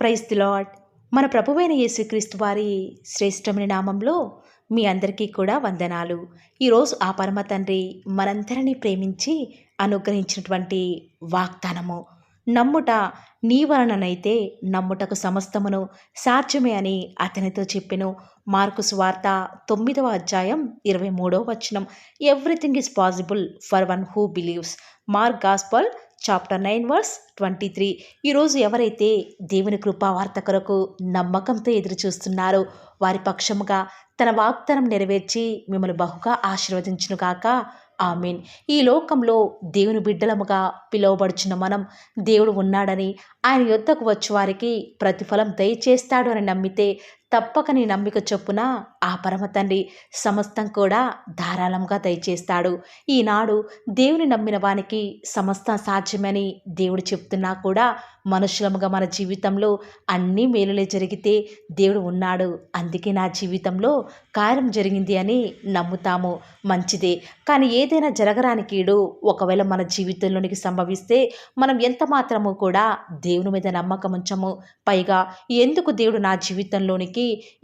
Praise the lord. మన ప్రభువైన యేసుక్రీస్తు వారి శ్రేష్టమైన నామంలో మీ అందరికీ కూడా వందనాలు. ఈరోజు ఆ పరమ తండ్రి మనందరినీ ప్రేమించి అనుగ్రహించినటువంటి వాగ్దానము, నమ్ముట నీ వలననైతే నమ్ముటకు సమస్తమును సాధ్యమే అని అతనితో చెప్పెను. మార్కు సువార్త 9వ అధ్యాయం 23వ వచనం. Everything is possible for one who believes. Mark gospel chapter 9 verse 23. ఈరోజు ఎవరైతే దేవుని కృపావార్త కొరకు నమ్మకంతో ఎదురు చూస్తున్నారో వారి పక్షముగా తన వాగ్దానం నెరవేర్చి మిమ్మల్ని బహుగా ఆశీర్వదించును గాక. ఆమేన్. ఈ లోకంలో దేవుని బిడ్డలముగా పిలువబడుచున్న మనం దేవుడు ఉన్నాడని, ఆయన యొద్దకు వచ్చి వారికి ప్రతిఫలం దయచేస్తాడు అని నమ్మితే తప్పక నీ నమ్మిక చొప్పున ఆ పరమ తండ్రి సమస్తం కూడా ధారాళంగా దయచేస్తాడు. ఈనాడు దేవుని నమ్మిన వానికి సమస్తం సాధ్యమని దేవుడు చెప్తున్నా కూడా మనుషులముగా మన జీవితంలో అన్నీ మేలులే జరిగితే దేవుడు ఉన్నాడు, అందుకే నా జీవితంలో కార్యం జరిగింది అని నమ్ముతాము. మంచిదే. కానీ ఏదైనా జరగరాని కీడు ఒకవేళ మన జీవితంలోనికి సంభవిస్తే మనం ఎంత మాత్రము కూడా దేవుని మీద నమ్మకం ఉంచము. పైగా ఎందుకు దేవుడు నా జీవితంలోనికి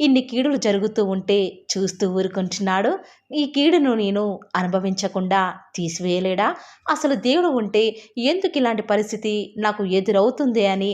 ఇన్ని కీడులు జరుగుతూ ఉంటే చూస్తూ ఊరుకుంటున్నాడు, ఈ కీడును నేను అనుభవించకుండా తీసివేయలేడా? అసలు దేవుడు ఉంటే ఎందుకు ఇలాంటి పరిస్థితి నాకు ఎదురవుతుంది అని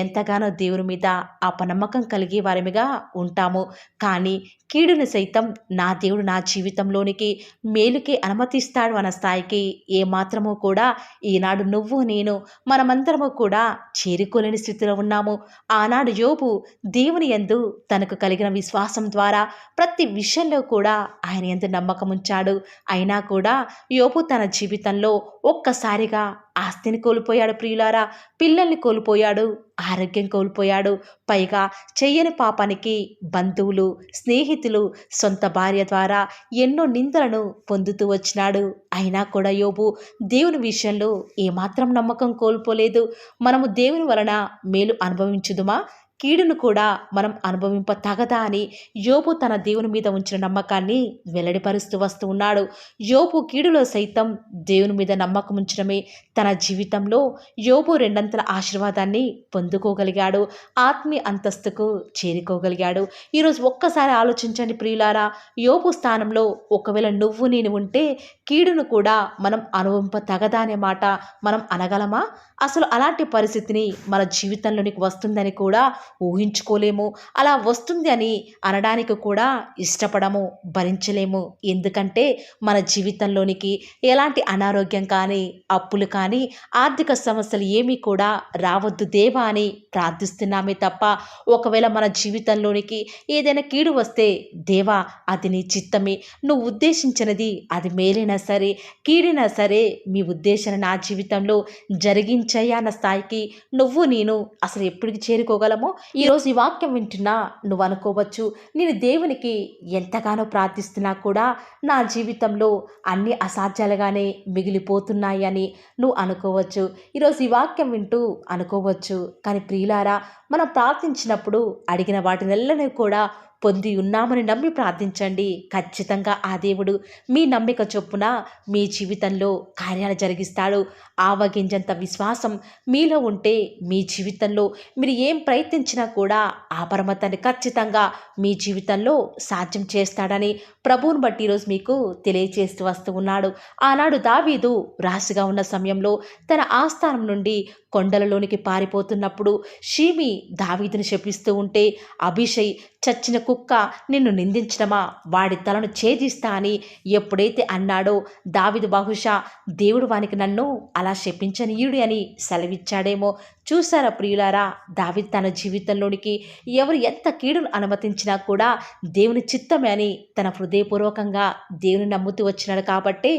ఎంతగానో దేవుని మీద అపనమ్మకం కలిగి వారిగా ఉంటాము. కానీ కీడుని సైతం నా దేవుడు నా జీవితంలోనికి మేలుకి అనుమతిస్తాడు అన్న స్థాయికి ఏమాత్రమూ కూడా ఈనాడు నువ్వు నేను మనమందరము కూడా చేరుకోలేని స్థితిలో ఉన్నాము. ఆనాడు యోబు దేవుని యందు తనకు కలిగిన విశ్వాసం ద్వారా ప్రతి విషయంలో కూడా ఆయన యందు నమ్మకం ఉంచాడు. అయినా కూడా యోబు తన జీవితంలో ఒక్కసారిగా ఆస్తిని కోల్పోయాడు. ప్రియులారా, పిల్లల్ని కోల్పోయాడు, ఆరోగ్యం కోల్పోయాడు. పైగా చెయ్యని పాపానికి బంధువులు, స్నేహితులు, సొంత భార్య ద్వారా ఎన్నో నిందలను పొందుతూ వచ్చినాడు. అయినా కూడా యోబు దేవుని విషయంలో ఏమాత్రం నమ్మకం కోల్పోలేదు. మనము దేవుని వలన మేలు అనుభవించుదుమా, కీడును కూడా మనం అనుభవింప తగదా అని యోబు తన దేవుని మీద ఉంచిన నమ్మకాన్ని వెల్లడిపరుస్తూ వస్తూ ఉన్నాడు. యోబు కీడులో సైతం దేవుని మీద నమ్మకం ఉంచడమే తన జీవితంలో యోబు రెండంతల ఆశీర్వాదాన్ని పొందుకోగలిగాడు, ఆత్మీయ అంతస్తుకు చేరుకోగలిగాడు. ఈరోజు ఒక్కసారి ఆలోచించండి ప్రియులారా, యోబు స్థానంలో ఒకవేళ నువ్వు నేను ఉంటే కీడును కూడా మనం అనుభవింప తగదా అనే మాట మనం అనగలమా? అసలు అలాంటి పరిస్థితిని మన జీవితంలోనికి వస్తుందని కూడా ఊహించుకోలేము. అలా వస్తుంది అని అనడానికి కూడా ఇష్టపడము, భరించలేము. ఎందుకంటే మన జీవితంలోనికి ఎలాంటి అనారోగ్యం కానీ, అప్పులు కానీ, ఆర్థిక సమస్యలు ఏమీ కూడా రావద్దు దేవా అని ప్రార్థిస్తున్నామే తప్ప ఒకవేళ మన జీవితంలోనికి ఏదైనా కీడు వస్తే దేవా అది నీ చిత్తమే, నువ్వు ఉద్దేశించినది అది మేలైనా సరే కీడైనా సరే మీ ఉద్దేశాన్ని నా జీవితంలో జరిగించయ్యా అన్న స్థాయికి నువ్వు నేను అసలు ఎప్పటికి చేరుకోగలమో ఈరోజు ఈ వాక్యం వింటున్నా నువ్వు అనుకోవచ్చు, నేను దేవునికి ఎంతగానో ప్రార్థిస్తున్నా కూడా నా జీవితంలో అన్ని అసాధ్యాలుగానే మిగిలిపోతున్నాయి అని నువ్వు అనుకోవచ్చు. ఈరోజు ఈ వాక్యం వింటూ అనుకోవచ్చు, కానీ ప్రియులారా, మనం ప్రార్థించినప్పుడు అడిగిన వాటినెల్లనే కూడా పొంది ఉన్నామని నమ్మి ప్రార్థించండి. ఖచ్చితంగా ఆ దేవుడు మీ నమ్మిక చొప్పున మీ జీవితంలో కార్యాలు జరిగిస్తాడు. ఆవగింజంత విశ్వాసం మీలో ఉంటే మీ జీవితంలో మీరు ఏం ప్రయత్నించినా కూడా ఆ పరమతాన్ని ఖచ్చితంగా మీ జీవితంలో సాధ్యం చేస్తాడని ప్రభువుని బట్టి ఈరోజు మీకు తెలియజేస్తూ వస్తూ ఉన్నాడు. ఆనాడు దావీదు రాశిగా ఉన్న సమయంలో తన ఆస్థానం నుండి కొండలలోనికి పారిపోతున్నప్పుడు షీమి దావీదుని శపిస్తూ ఉంటే అభిషై చచ్చిన కుక్క నిన్ను నిందించడమా, వాడి తలను ఛేదిస్తా అని ఎప్పుడైతే అన్నాడో దావీదు బహుశా దేవుడు వానికి నన్ను అలా శపించనీయుడి అని సెలవిచ్చాడేమో. చూసారా ప్రియులారా, దావీదు తన జీవితంలోనికి ఎవరు ఎంత కీడును అనుమతించినా కూడా దేవుని చిత్తమే అని తన హృదయపూర్వకంగా దేవుని నమ్ముతూ వచ్చినాడు. కాబట్టి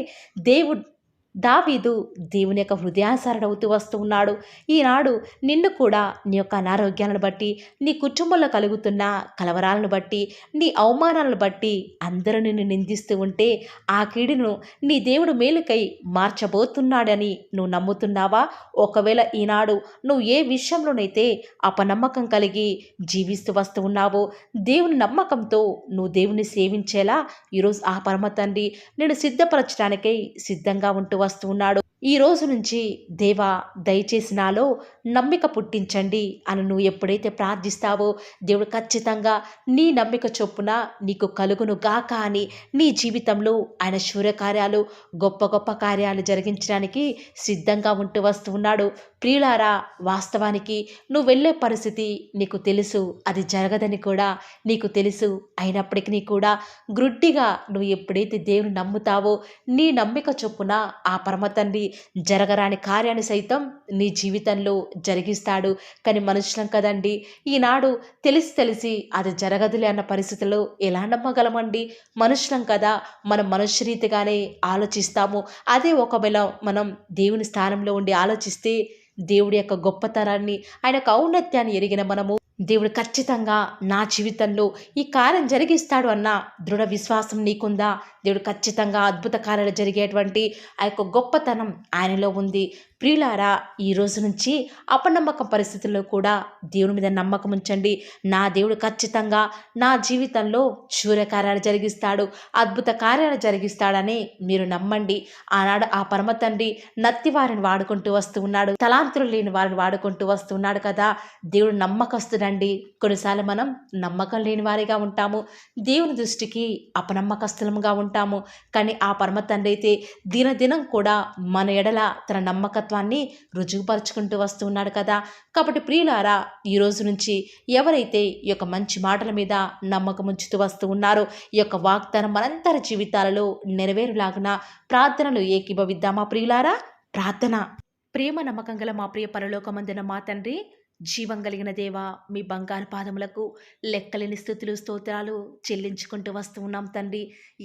దావీదు దేవుని యొక్క హృదయానుసారుడవుతూ వస్తూ ఉన్నాడు. ఈనాడు నిన్ను కూడా నీ యొక్క అనారోగ్యాలను బట్టి, నీ కుటుంబంలో కలుగుతున్న కలవరాలను బట్టి, నీ అవమానాలను బట్టి అందరూ నిన్ను నిందిస్తూ ఉంటే ఆ కీడును నీ దేవుడు మేలుకై మార్చబోతున్నాడని నువ్వు నమ్ముతున్నావా? ఒకవేళ ఈనాడు నువ్వు ఏ విషయంలోనైతే అపనమ్మకం కలిగి జీవిస్తూ వస్తూ ఉన్నావో దేవుని నమ్మకంతో నువ్వు దేవుని సేవించేలా ఈరోజు ఆ పరమ తండ్రి నేను సిద్ధపరచడానికై సిద్ధంగా ఉంటూ వస్తూ ఉన్నాడు. ఈ రోజు నుంచి దేవా దయచేసి నాలో నమ్మిక పుట్టించండి అని నువ్వు ఎప్పుడైతే ప్రార్థిస్తావో దేవుడు ఖచ్చితంగా నీ నమ్మిక చొప్పున నీకు కలుగును గాక అని నీ జీవితంలో ఆయన శూర్యకార్యాలు గొప్ప గొప్ప కార్యాలు జరిగించడానికి సిద్ధంగా ఉంటూ వస్తూ ఉన్నాడు. ప్రియులారా, వాస్తవానికి నువ్వు వెళ్ళే పరిస్థితి నీకు తెలుసు, అది జరగదని కూడా నీకు తెలుసు. అయినప్పటికీ కూడా గ్రుడ్డిగా నువ్వు ఎప్పుడైతే దేవుని నమ్ముతావో నీ నమ్మిక చొప్పున ఆ పరమ తండ్రి జరగరాని కార్యాన్ని సైతం నీ జీవితంలో జరిగిస్తాడు. కానీ మనుషులం కదండి, ఈనాడు తెలిసి తెలిసి అది జరగదులే అన్న పరిస్థితుల్లో ఎలా నమ్మగలమండి? మనుషులం కదా, మనం మనుష్యరీతిగానే ఆలోచిస్తాము. అదే ఒకవేళ మనం దేవుని స్థానంలో ఉండి ఆలోచిస్తే దేవుడి యొక్క గొప్పతనాన్ని, ఆయన యొక్క ఔన్నత్యాన్ని ఎరిగిన మనము దేవుడు ఖచ్చితంగా నా జీవితంలో ఈ కార్యం జరిగిస్తాడు అన్న దృఢ విశ్వాసం నీకుందా? దేవుడు ఖచ్చితంగా అద్భుత కార్యాలు జరిగేటువంటి ఆ యొక్క గొప్పతనం ఆయనలో ఉంది. ప్రియులారా, ఈ రోజు నుంచి అపనమ్మకం పరిస్థితుల్లో కూడా దేవుని మీద నమ్మకం ఉంచండి. నా దేవుడు ఖచ్చితంగా నా జీవితంలో శూర్యకార్యాలు జరిగిస్తాడు, అద్భుత కార్యాలు జరిగిస్తాడని మీరు నమ్మండి. ఆనాడు ఆ పరమ తండ్రి నత్తి వారిని వాడుకుంటూ వస్తూ ఉన్నాడు, తలాంతులు లేని వారిని వాడుకుంటూ వస్తున్నాడు కదా. దేవుడు నమ్మకస్తుడండి. కొన్నిసార్లు మనం నమ్మకం లేని వారిగా ఉంటాము, దేవుని దృష్టికి అపనమ్మకస్తులముగా ఉంటాము. కానీ ఆ పరమ తండ్రి అయితే దినదినం కూడా మన ఎడల తన నమ్మకత్వాన్ని రుజువుపరుచుకుంటూ వస్తూ ఉన్నాడు కదా. కాబట్టి ప్రియులారా, ఈ రోజు నుంచి ఎవరైతే ఈ యొక్క మంచి మాటల మీద నమ్మకం ఉంచుతూ వస్తూ ఉన్నారో ఈ యొక్క వాగ్దానం మనందరి జీవితాలలో నెరవేరులాగున ప్రార్థనలు ఏకీభవిద్దామా ప్రియులారా? ప్రార్థన. ప్రేమ నమ్మకం గల మా ప్రియ పరలోకమందున మా తండ్రి, జీవం కలిగిన దేవా, మీ బంగారు పాదములకు లెక్కలేని స్థుతులు స్తోత్రాలు చెల్లించుకుంటూ వస్తూ ఉన్నాం తండ్రి.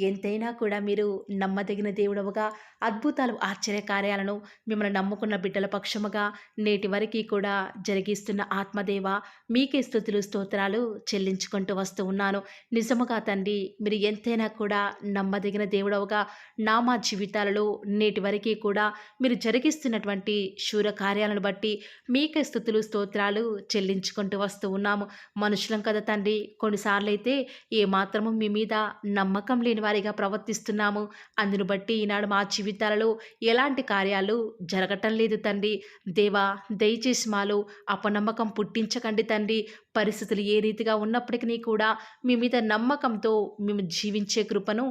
ఎంతైనా కూడా మీరు నమ్మదగిన దేవుడవుగా అద్భుతాలు ఆశ్చర్యకార్యాలను మిమ్మల్ని నమ్ముకున్న బిడ్డల పక్షముగా నేటి వరకు కూడా జరిగిస్తున్న ఆత్మదేవ, మీకే స్థుతులు స్తోత్రాలు చెల్లించుకుంటూ వస్తూ ఉన్నాను. నిజముగా తండ్రి, మీరు ఎంతైనా కూడా నమ్మదగిన దేవుడవుగా మా జీవితాలలో నేటి వరకు కూడా మీరు జరిగిస్తున్నటువంటి శూర కార్యాలను బట్టి మీకే స్థుతులు స్తోత్రాలు చెల్లించుకుంటూ వస్తూ ఉన్నాము. మనుషులం కదా తండ్రి, కొన్నిసార్లు అయితే ఏమాత్రము మీ మీద నమ్మకం లేని వారిగా ప్రవర్తిస్తున్నాము. అందును బట్టి ఈనాడు మా జీవితాలలో ఎలాంటి కార్యాలు జరగటం లేదు తండ్రి. దేవా, దయచేసి మాలో అపనమ్మకం పుట్టించకండి తండ్రి. పరిస్థితులు ఏ రీతిగా ఉన్నప్పటికీ కూడా మీ మీద నమ్మకంతో మేము జీవించే కృపను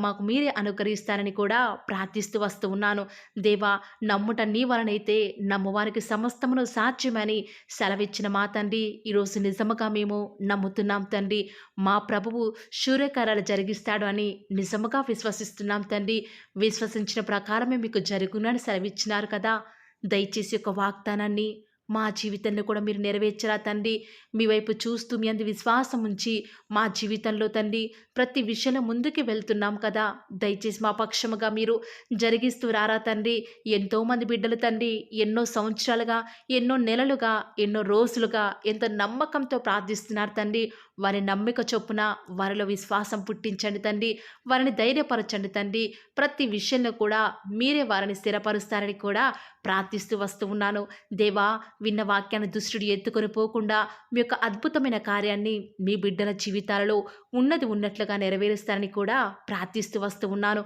మాకు మీరే అనుగ్రహిస్తారని కూడా ప్రార్థిస్తూ వస్తూ ఉన్నాను. దేవా, నమ్ముట నీ వలనైతే నమ్మువారికి సమస్తమును సాధ్యమని సెలవిచ్చిన మా తండ్రి, ఈరోజు నిజముగా మేము నమ్ముతున్నాం తండ్రి. మా ప్రభువు శూర్యకార్యాలు జరిగిస్తాడు అని నిజముగా విశ్వసిస్తున్నాం తండ్రి. విశ్వసించిన ప్రకారమే మీకు జరుగునని సెలవిచ్చినారు కదా. దయచేసి ఒక వాగ్దానాన్ని మా జీవితంలో కూడా మీరు నెరవేర్చరా తండ్రి. మీ వైపు చూస్తూ మీ అందు విశ్వాసం ఉంచి మా జీవితంలో తండ్రి ప్రతి విషయంలో ముందుకు వెళ్తున్నాం కదా. దయచేసి మా పక్షముగా మీరు జరిగిస్తూ రారా తండ్రి. ఎంతోమంది బిడ్డలు తండ్రి ఎన్నో సంవత్సరాలుగా, ఎన్నో నెలలుగా, ఎన్నో రోజులుగా ఎంతో నమ్మకంతో ప్రార్థిస్తున్నారు తండ్రి. వారి నమ్మిక చొప్పున వారిలో విశ్వాసం పుట్టించండి తండ్రి. వారిని ధైర్యపరచండి తండ్రి. ప్రతి విషయంలో కూడా మీరే వారిని స్థిరపరుస్తారని కూడా ప్రార్థిస్తూ వస్తూ ఉన్నాను. దేవా, విన్న వాక్యాన్ని దుష్టుడు ఎత్తుకొని పోకుండా మీ యొక్క అద్భుతమైన కార్యాన్ని మీ బిడ్డల జీవితాలలో ఉన్నది ఉన్నట్లుగా నెరవేరుస్తారని కూడా ప్రార్థిస్తూ వస్తూ ఉన్నాను.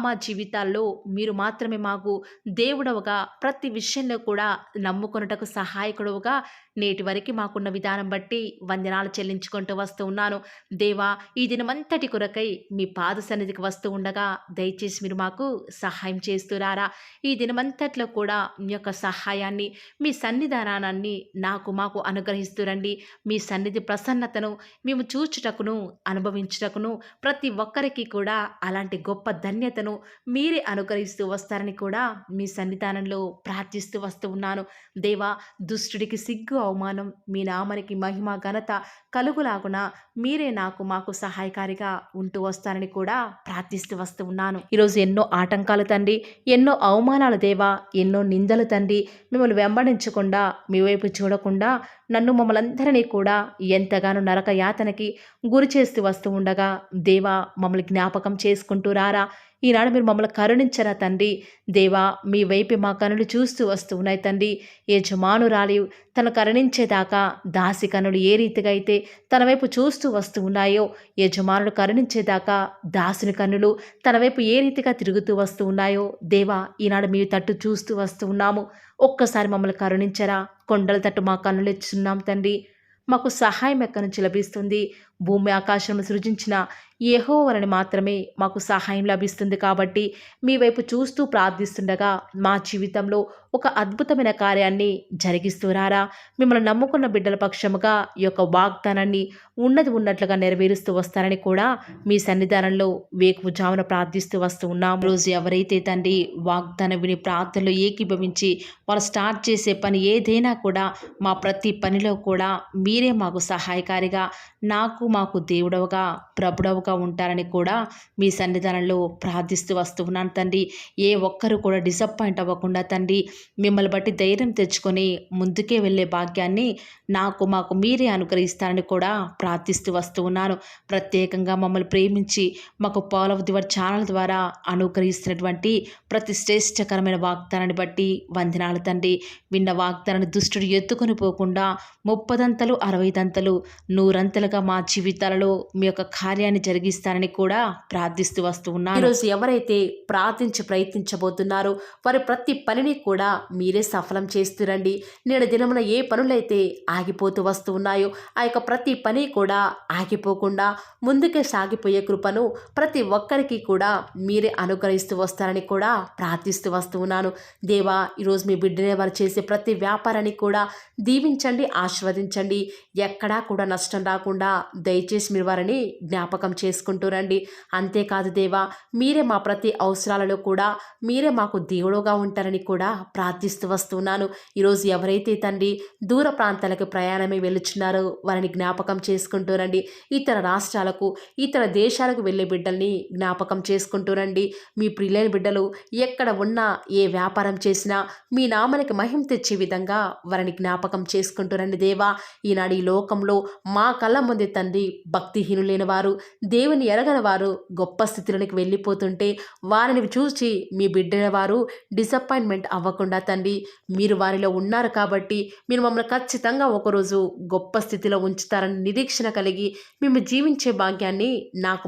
మా జీవితాల్లో మీరు మాత్రమే మాకు దేవుడవుగా, ప్రతి విషయంలో కూడా నమ్ముకొనుటకు సహాయకుడవుగా నేటి వరకు మాకున్న విధానం బట్టి వందనాలు చెల్లించుకుంటూ వస్తూ ఉన్నాను. దేవా, ఈ దినమంతటి కొరకై మీ పాద సన్నిధికి వస్తూ ఉండగా దయచేసి మీరు మాకు సహాయం చేస్తురారా. ఈ దినమంతట్లో కూడా మీ యొక్క సహాయాన్ని, మీ సన్నిధానాన్ని మాకు అనుగ్రహిస్తురండి. మీ సన్నిధి ప్రసన్నతను మేము చూచుటకును, అనుభవించుటకును ప్రతి ఒక్కరికి కూడా అలాంటి గొప్ప ధన్యతను మీరే అనుగ్రహిస్తూ వస్తారని కూడా మీ సన్నిధానంలో ప్రార్థిస్తూ వస్తూ ఉన్నాను. దేవా, దుష్టుడికి సిగ్గు, అవమానం, మీ నామానికి మహిమ, ఘనత కలుగులాగున మీరే మాకు సహాయకారిగా ఉంటూ వస్తారని కూడా ప్రార్థిస్తూ వస్తూ ఉన్నాను. ఈరోజు ఎన్నో ఆటంకాలు తండ్రి, ఎన్నో అవమానాలు దేవా, ఎన్నో నిందలు తండ్రి, మిమ్మల్ని వెంబడించకుండా, మీ వైపు చూడకుండా నన్ను మమ్మల్ందరినీ కూడా ఎంతగానో నరక యాతనకి గురి చేస్తూ వస్తూ ఉండగా దేవా, మమ్మల్ని జ్ఞాపకం చేసుకుంటూ రారా. ఈనాడు మీరు మమ్మల్ని కరుణించరా తండ్రి. దేవా, మీ వైపు మా కనులు చూస్తూ వస్తూ ఉన్నాయి తండ్రి. యజమానురాలి తను కరుణించేదాకా దాసి కనులు ఏ రీతిగా అయితే తన వైపు చూస్తూ వస్తూ ఉన్నాయో, యజమానుడు కరుణించేదాకా దాసుని కన్నులు తన వైపు ఏ రీతిగా తిరుగుతూ వస్తూ ఉన్నాయో దేవా, ఈనాడు మీ తట్టు చూస్తూ వస్తూ ఉన్నాము. ఒక్కసారి మమ్మల్ని కరుణించరా. కొండల తట్టు మా కన్నులెత్తుచున్నాం తండ్రి. మాకు సహాయం ఎక్కడి నుంచి లభిస్తుంది? భూమి ఆకాశం సృజించిన యెహోవాని మాత్రమే మాకు సహాయం లభిస్తుంది కాబట్టి మీ వైపు చూస్తూ ప్రార్థిస్తుండగా మా జీవితంలో ఒక అద్భుతమైన కార్యాన్ని జరిగిస్తూ రారా. మిమ్మల్ని నమ్ముకున్న బిడ్డల పక్షముగా ఈ యొక్క వాగ్దానాన్ని ఉన్నది ఉన్నట్లుగా నెరవేరుస్తూ వస్తారని కూడా మీ సన్నిధానంలో వేకువజామున ప్రార్థిస్తూ వస్తూ ఉన్నాం. రోజు ఎవరైతే తండ్రి వాగ్దానం విని ప్రార్థనలో ఏకీభవించి వాళ్ళు స్టార్ట్ చేసే పని ఏదైనా కూడా మా ప్రతి పనిలో కూడా మీరే మాకు సహాయకారిగా, నాకు మాకు దేవుడవుగా ప్రభుడవుగా ఉంటారని కూడా మీ సన్నిధానంలో ప్రార్థిస్తూ వస్తూ ఉన్నాను తండ్రి. ఏ ఒక్కరు కూడా డిసప్పాయింట్ అవ్వకుండా తండ్రి మిమ్మల్ని బట్టి ధైర్యం తెచ్చుకొని ముందుకే వెళ్ళే భాగ్యాన్ని నాకు మాకు మీరే అనుగ్రహిస్తారని కూడా ప్రార్థిస్తూ వస్తూ ఉన్నాను. ప్రత్యేకంగా మమ్మల్ని ప్రేమించి మాకు Paul of the Word channel ద్వారా అనుగ్రహిస్తున్నటువంటి ప్రతి శ్రేష్టకరమైన వాగ్దానాన్ని బట్టి వందనాలు తండ్రి. విన్న వాగ్దానాన్ని దుష్టుడు ఎత్తుకొని పోకుండా 30 60 100 మా జీవితాలలో మీ యొక్క కార్యాన్ని జరిగిస్తారని కూడా ప్రార్థిస్తూ వస్తూ ఉన్నాను. ఈరోజు ఎవరైతే ప్రార్థించి ప్రయత్నించబోతున్నారో వారి ప్రతి పనిని కూడా మీరే సఫలం చేస్తురండి. నేడు దినమున ఏ పనులైతే ఆగిపోతూ వస్తూ ఉన్నాయో ఆ యొక్క ప్రతి పని కూడా ఆగిపోకుండా ముందుకే సాగిపోయే కృపను ప్రతి ఒక్కరికి కూడా మీరే అనుగ్రహిస్తూ వస్తారని కూడా ప్రార్థిస్తూ వస్తూ ఉన్నాను. దేవా, ఈరోజు మీ బిడ్డనే వారు చేసే ప్రతి వ్యాపారాన్ని కూడా దీవించండి, ఆశీర్వదించండి. ఎక్కడా కూడా నష్టం రాకుండా దయచేసి మీరు వారిని జ్ఞాపకం చేసుకుంటూ రండి. అంతేకాదు దేవా, మీరే మా ప్రతి అవసరాలలో కూడా మీరే మాకు దేవుడుగా ఉంటారని కూడా ప్రార్థిస్తూ వస్తున్నాను. ఈరోజు ఎవరైతే తండ్రి దూర ప్రాంతాలకు ప్రయాణమే వెళుచున్నారో వారిని జ్ఞాపకం చేసుకుంటూ రండి. ఇతర రాష్ట్రాలకు, ఇతర దేశాలకు వెళ్ళే బిడ్డల్ని జ్ఞాపకం చేసుకుంటూ రండి. మీ ప్రియులైన బిడ్డలు ఎక్కడ ఉన్నా, ఏ వ్యాపారం చేసినా మీ నామానికి మహిమ తెచ్చే విధంగా వారిని జ్ఞాపకం చేసుకుంటూ రండి దేవా. ఈనాడు ఈ లోకంలో మా కళ్ళ ముందే తండ్రి భక్తిహీనులైన వారు, దేవుని ఎరగని వారు గొప్ప స్థితిలోనికి వెళ్ళిపోతుంటే వారిని చూసి మీ బిడ్డల వారు డిసప్పాయింట్మెంట్ అవ్వకుండా తండ్రి మీరు వారిలో ఉన్నారు కాబట్టి మీరు మమ్మల్ని ఖచ్చితంగా ఒకరోజు గొప్ప స్థితిలో ఉంచుతారని నిరీక్షణ కలిగి మేము జీవించే భాగ్యాన్ని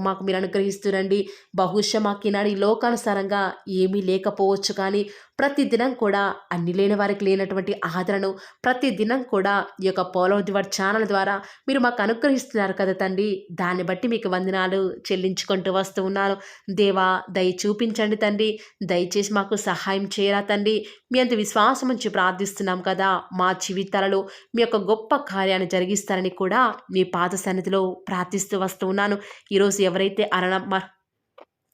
మాకు మీరు అనుగ్రహిస్తురండి. బహుశా మాకు ఈనాడు ఈ లోకానుసారంగా ఏమీ లేకపోవచ్చు, కానీ ప్రతిదినం కూడా అన్ని లేని వారికి లేనటువంటి ఆదరణను ప్రతిదినం కూడా ఈ యొక్క Paul of the Word channel ద్వారా మీరు మాకు అనుగ్రహిస్తున్నారు కదా తండ్రి. దాన్ని బట్టి మీకు వందనాలు చెల్లించుకుంటూ వస్తూ ఉన్నాను. దేవా, దయ చూపించండి తండ్రి. దయచేసి మాకు సహాయం చేయరా తండ్రి. మీ అంత విశ్వాసం నుంచి ప్రార్థిస్తున్నాం కదా. మా జీవితాలలో మీ యొక్క గొప్ప కార్యాన్ని జరిగిస్తారని కూడా మీ పాద సన్నిధిలో ప్రార్థిస్తూ వస్తూ ఉన్నాను.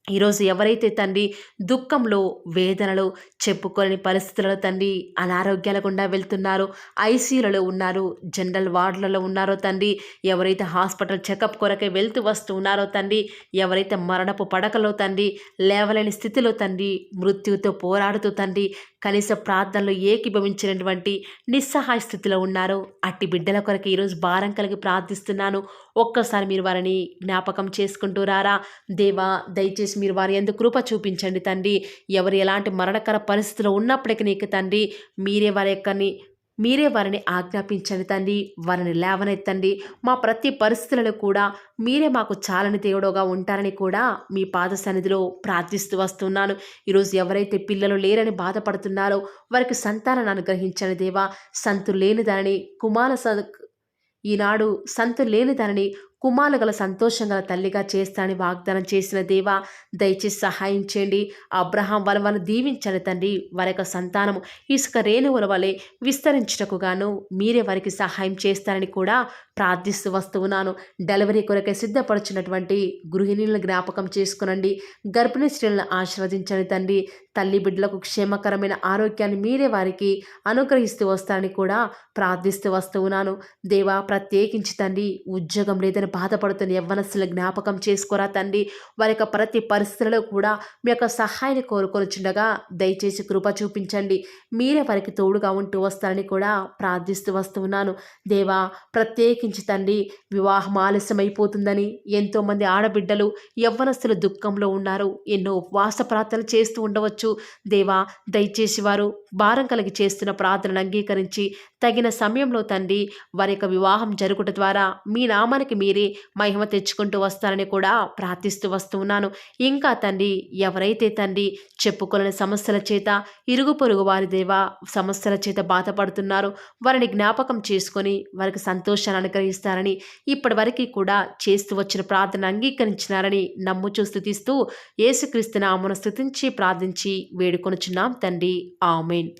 ఈరోజు ఎవరైతే తండ్రి దుఃఖంలో, వేదనలో, చెప్పుకోలేని పరిస్థితులలో తండ్రి అనారోగ్యాల గుండా వెళ్తున్నారో, ఐసీయూలలో ఉన్నారు, జనరల్ వార్డులలో ఉన్నారో తండ్రి, ఎవరైతే హాస్పిటల్ చెకప్ కొరకే వెళ్తూ వస్తూ ఉన్నారో తండ్రి, ఎవరైతే మరణపు పడకలో తండ్రి లేవలేని స్థితిలో తండ్రి మృత్యువుతో పోరాడుతూ తండ్రి కనీస ప్రార్థనలు ఏకీభవించినటువంటి నిస్సహాయ స్థితిలో ఉన్నారో అట్టి బిడ్డల కొరకు ఈరోజు భారం కలిగి ప్రార్థిస్తున్నాను. ఒక్కసారి మీరు వారిని జ్ఞాపకం చేసుకుంటూ రారా దేవా. దయచేసి మీరు వారి యందు కృప చూపించండి తండ్రి. ఎవరు ఎలాంటి మరణకర పరిస్థితిలో ఉన్నప్పటికీ నీకు తండ్రి మీరే వారిని ఆజ్ఞాపించండి తండ్రి. వారిని లేవనెత్తండి. మా ప్రతి పరిస్థితులలో కూడా మీరే మాకు చాలని దేవుడుగా ఉంటారని కూడా మీ పాద సన్నిధిలో ప్రార్థిస్తూ వస్తున్నాను. ఈరోజు ఎవరైతే పిల్లలు లేరని బాధపడుతున్నారో వారికి సంతానాన్ని అనుగ్రహించండి దేవా. ఈనాడు సంతు లేని దానిని కుమారులు గల సంతోషం గల తల్లిగా చేస్తానని వాగ్దానం చేసిన దేవా, దయచేసి సహాయం చేయండి. అబ్రహాం వలన దీవించండి తండ్రి. వారి యొక్క సంతానము ఇసుక రేణువుల వలె విస్తరించుటకు గాను మీరే వారికి సహాయం చేస్తారని కూడా ప్రార్థిస్తూ వస్తూ ఉన్నాను. డెలివరీ కొరకే సిద్ధపడుచున్నటువంటి గృహిణులను జ్ఞాపకం చేసుకునండి. గర్భిణీ స్త్రీలను ఆశీర్వదించండి తండ్రి. తల్లి బిడ్డలకు క్షేమకరమైన ఆరోగ్యాన్ని మీరే వారికి అనుగ్రహిస్తూ వస్తారని కూడా ప్రార్థిస్తూ వస్తూ ఉన్నాను. దేవా, ప్రత్యేకించి తండ్రి ఉద్యోగం లేదని బాధపడుతున్న యవ్వనస్తుల జ్ఞాపకం చేసుకోరా తండ్రి. వారి యొక్క ప్రతి పరిస్థితుల్లో కూడా మీ యొక్క సహాయాన్ని కోరుకొనిచుండగా దయచేసి కృప చూపించండి. మీరే వారికి తోడుగా ఉంటూ వస్తారని కూడా ప్రార్థిస్తూ వస్తూ ఉన్నాను. దేవా, ప్రత్యేకించి తండ్రి వివాహం ఆలస్యమైపోతుందని ఎంతోమంది ఆడబిడ్డలు యవ్వనస్తులు దుఃఖంలో ఉన్నారు. ఎన్నో ఉపవాస ప్రార్థనలు చేస్తూ ఉండవచ్చు. దేవా, దయచేసి వారు భారం కలిగి చేస్తున్న ప్రార్థనను అంగీకరించి తగిన సమయంలో తండ్రి వారి యొక్క వివాహం జరుగుట ద్వారా మీ నామానికి మీరే మీరే మహిమ తెచ్చుకుంటూ వస్తారని కూడా ప్రార్థిస్తూ వస్తూ ఉన్నాను. ఇంకా తండ్రి, ఎవరైతే తండ్రి చెప్పుకోలేని సమస్యల చేత, ఇరుగు పొరుగు వారి దేవా సమస్యల చేత బాధపడుతున్నారో వారిని జ్ఞాపకం చేసుకొని వారికి సంతోషాన్ని అనుగ్రహిస్తారని, ఇప్పటి వరకు కూడా చేస్తూ వచ్చిన ప్రార్థన అంగీకరించినారని నమ్ముచూ స్తుతిస్తూ యేసుక్రీస్తు నామమున స్తుతించి ప్రార్థించి వేడుకొనుచున్నాం తండ్రి. ఆమేన్.